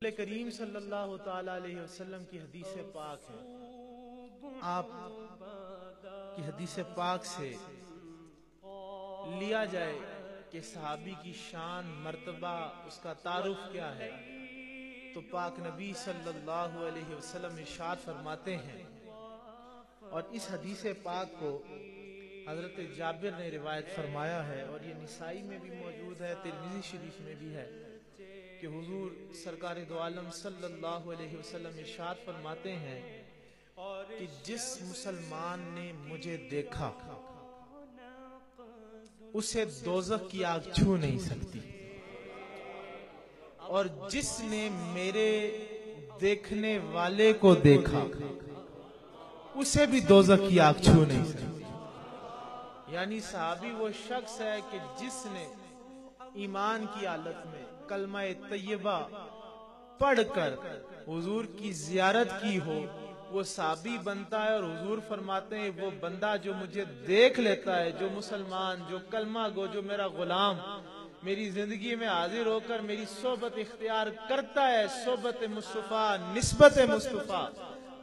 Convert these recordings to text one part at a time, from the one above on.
کریم صلی اللہ تعالی علیہ وسلم کی حدیث پاک ہے۔ آپ کی حدیث پاک سے لیا جائے کہ صحابی کی شان، مرتبہ، اس کا تعارف کیا ہے، تو پاک نبی صلی اللہ علیہ وسلم ارشاد فرماتے ہیں، اور اس حدیث پاک کو حضرت جابر نے روایت فرمایا ہے، اور یہ نسائی میں بھی موجود ہے، ترمذی شریف میں بھی ہے، کہ حضور سرکار دو عالم صلی اللہ علیہ وسلم ارشاد فرماتے ہیں کہ جس مسلمان نے مجھے دیکھا اسے دوزخ کی آگ چھو نہیں سکتی، اور جس نے میرے دیکھنے والے کو دیکھا اسے بھی دوزخ کی آگ چھو نہیں سکتی۔ یعنی صحابی وہ شخص ہے کہ جس نے ایمان کی حالت میں کلمہ طیبہ پڑھ کر حضور کی زیارت کی ہو، وہ صحابی بنتا ہے، اور حضور فرماتے ہیں وہ بندہ جو مجھے دیکھ لیتا ہے، جو مسلمان، جو کلمہ گو، جو میرا غلام میری زندگی میں حاضر ہو کر میری صحبت اختیار کرتا ہے، صحبت مصطفیٰ، نسبت مصطفیٰ،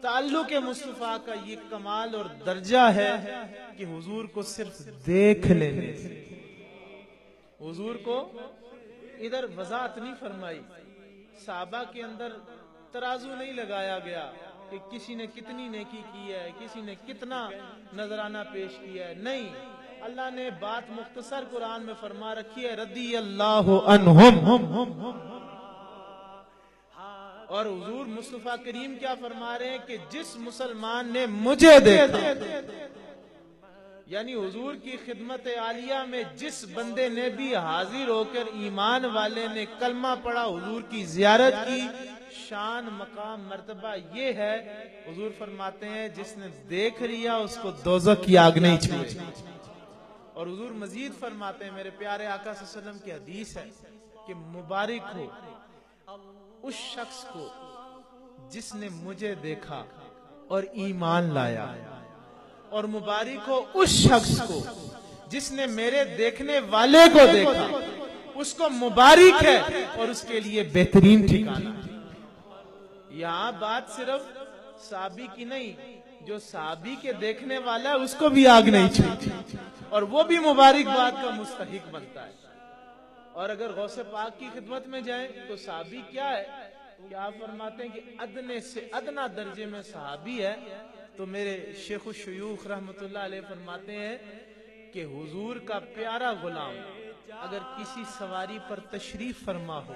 تعلق مصطفیٰ کا یہ کمال اور درجہ ہے کہ حضور کو صرف دیکھ لینے سے۔ حضور کو ادھر وضاحت نہیں فرمائی، صحابہ کے اندر ترازو نہیں لگایا گیا کہ کسی نے کتنی نیکی کی ہے، کسی نے کتنا نذرانہ پیش کیا ہے، نہیں، اللہ نے بات مختصر قرآن میں فرما رکھی ہے، رضی اللہ عنہم، اور حضور مصطفیٰ کریم کیا فرما رہے ہیں کہ جس مسلمان نے مجھے دیکھا، یعنی حضور کی خدمت عالیہ میں جس بندے نے بھی حاضر ہو کر ایمان والے نے کلمہ پڑھا، حضور کی زیارت کی، شان، مقام، مرتبہ یہ ہے، حضور فرماتے ہیں جس نے دیکھ لیا اس کو دوزخ کی آگ نہیں چھوئے۔ اور حضور مزید فرماتے ہیں، میرے پیارے آقا صلی اللہ علیہ وسلم کی حدیث ہے کہ مبارک ہو اس شخص کو جس نے مجھے دیکھا اور ایمان لایا، اور مبارک ہو اس شخص کو جس نے میرے دیکھنے والے کو دیکھا، اس کو مبارک ہے اور اس کے لیے بہترین ٹھکانہ ہے۔ یہاں بات صرف صحابی کی نہیں، جو صحابی کے دیکھنے والا ہے اس کو بھی آگ نہیں چھوتی، اور وہ بھی مبارک بات کا مستحق بنتا ہے۔ اور اگر غوث پاک کی خدمت میں جائیں تو صحابی کیا ہے کہ آپ فرماتے ہیں کہ ادنے سے ادنا درجے میں صحابی ہے، تو میرے شیخ الشیوخ رحمت اللہ علیہ فرماتے ہیں کہ حضور کا پیارا غلام اگر کسی سواری پر تشریف فرما ہو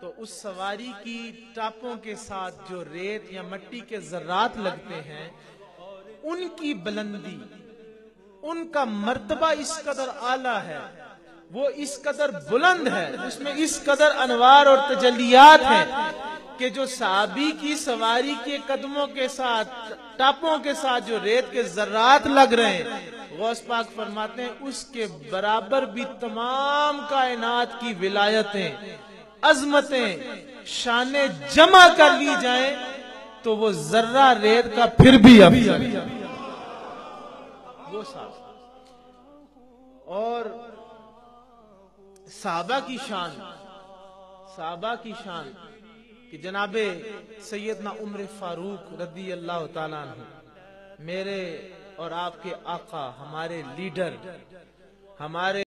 تو اس سواری کی ٹاپوں کے ساتھ جو ریت یا مٹی کے ذرات لگتے ہیں، ان کی بلندی، ان کا مرتبہ اس قدر اعلیٰ ہے، وہ اس قدر بلند ہے، اس میں اس قدر انوار اور تجلیات ہیں کہ جو صحابی کی سواری کے قدموں کے ساتھ، ٹاپوں کے ساتھ جو ریت کے ذرات لگ رہے ہیں، غوث پاک فرماتے ہیں اس کے برابر بھی تمام کائنات کی ولایتیں، عظمتیں، شانیں جمع کر لی جائیں تو وہ ذرہ ریت کا پھر بھی افضل ہے، وہ صاحب۔ اور صحابہ کی شان کہ جناب سیدنا عمر فاروق رضی اللہ تعالیٰ عنہ، میرے اور آپ کے آقا، ہمارے لیڈر، ہمارے